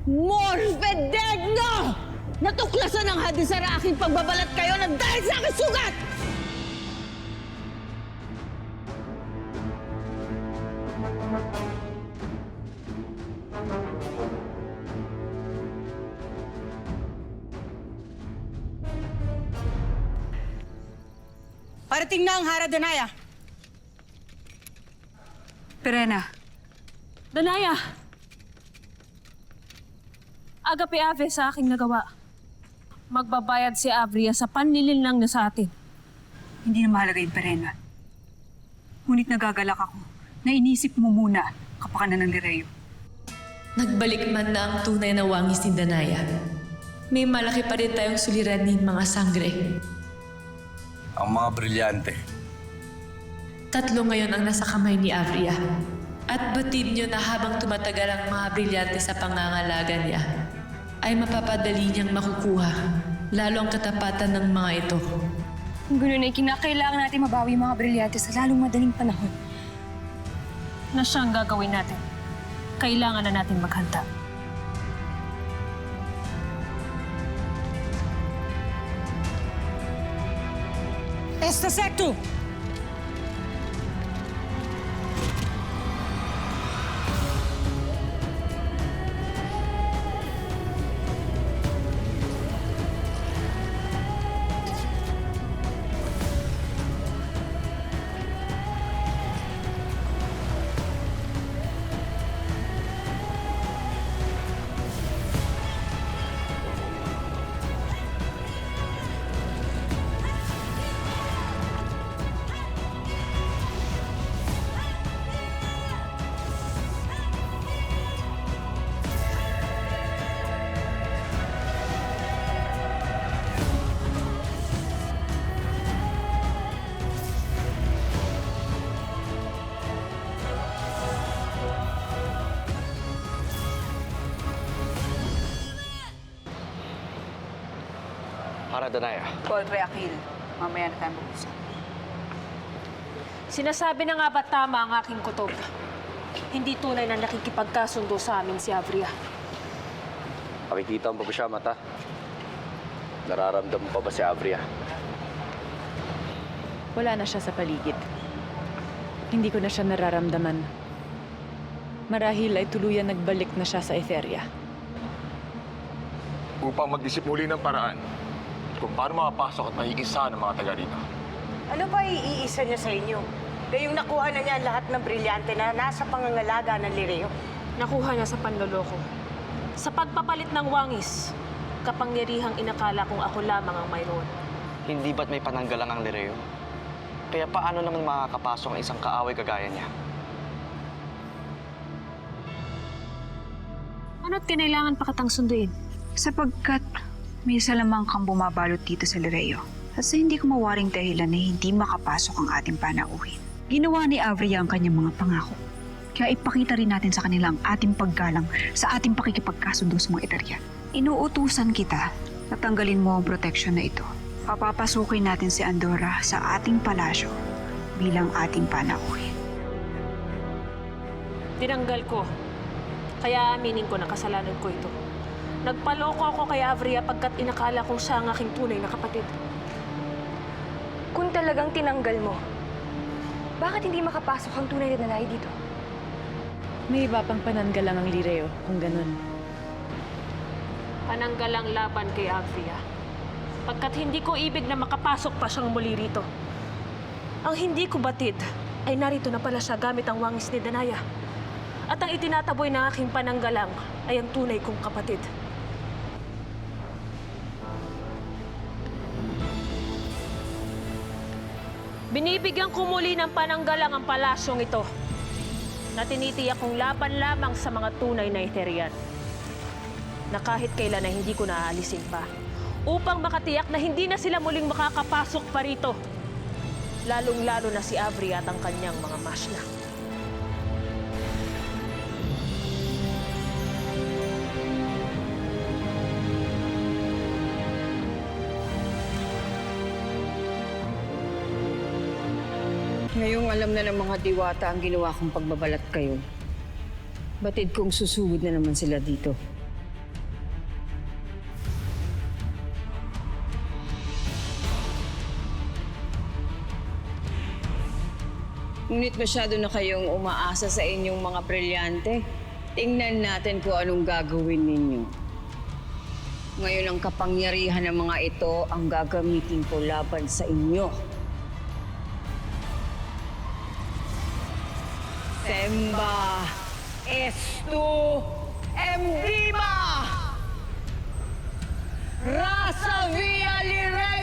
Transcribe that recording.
Morfedegno! Natuklasan ng hadis sa aking pagbabalat kayo na dahil sa aking sugat! Parating na ang Hara Danaya. Perena. Danaya! Agape Ave sa aking nagawa. Magbabayad si Avria sa panlilin lang na sa atin. Hindi na mahalaga yung Perena. Ngunit nagagalak ako na inisip mo muna kapakanan ng Lireo. Nagbalik man na ang tunay na wangis ni Danaya. May malaki pa rin tayong suliranin mga sangre. Ang mga brilyante. 3 ngayon ang nasa kamay ni Avria. At batid niyo na habang tumatagal ang mga brilyante sa pangangalaga niya, ay mapapadali niyang makukuha, lalo ang katapatan ng mga ito. Kung gano'n ay kinakailangan natin mabawi yung mga brilyante sa lalong madaling panahon. Na siyang gagawin natin. Kailangan na natin maghanda. Esta Secto! Hara Danaya. Poltre Akil, mamaya na tayo mag-usap. Sinasabi na nga ba tama ang aking kutob? Hindi tunay na nakikipagkasundo sa amin si Avria. Nakikita mo ba siya, mata? Nararamdaman pa ba si Avria? Wala na siya sa paligid. Hindi ko na siya nararamdaman. Marahil ay tuluyan nagbalik na siya sa Etheria. Upang mag-isip muli ng paraan kung paano makapasok at maigisa ng mga taga rito. Ano ba iisa niya sa inyo? Gayong nakuha na niya lahat ng brilyante na nasa pangangalaga ng Lireo. Nakuha niya sa panloloko. Sa pagpapalit ng wangis, kapangyarihang inakala kong ako lamang ang mayroon. Hindi ba't may pananggalang ang Lireo? Kaya paano naman makakapasok ang isang kaaway kagaya niya? Ano't kinailangan pa katang sunduin? Sapagkat may isa lamang kang bumabalot dito sa Lireo. At sa hindi ko mawaring dahilan na hindi makapasok ang ating panauhin. Ginawa ni Avria ang kanyang mga pangako. Kaya ipakita rin natin sa kanila ang ating paggalang sa ating pakikipagkasundo sa mga Etherean. Inuutusan kita na tanggalin mo ang proteksyon na ito. Papapasukin natin si Andorra sa ating palasyo bilang ating panauhin. Tinanggal ko. Kaya aminin ko na kasalanan ko ito. Nagpaloko ako kay Avria pagkat inakala kong siya ang aking tunay na kapatid. Kung talagang tinanggal mo, bakit hindi makapasok ang tunay na Danaya dito? May iba pang pananggalang ang Lireo kung ganun. Pananggalang laban kay Avria. Pagkat hindi ko ibig na makapasok pa siyang muli rito. Ang hindi ko batid ay narito na pala siya gamit ang wangis ni Danaya. At ang itinataboy ng aking pananggalang ay ang tunay kong kapatid. Binibigyan ko muli ng pananggalang ang palasyong ito na tinitiyak kong laban lamang sa mga tunay na Etherean na kahit kailan ay hindi ko naaalisin pa upang makatiyak na hindi na sila muling makakapasok pa rito, lalong-lalo na si Avria at ang kanyang mga masna. Ngayong alam na ng mga diwata ang ginawa kong pagbabalat kayo. Batid kong susugod na naman sila dito. Ngunit masyado na kayong umaasa sa inyong mga brilyante. Tingnan natin kung anong gagawin ninyo. Ngayon ang kapangyarihan ng mga ito ang gagamitin ko laban sa inyo. Semba estu em viva! Rasa via liray!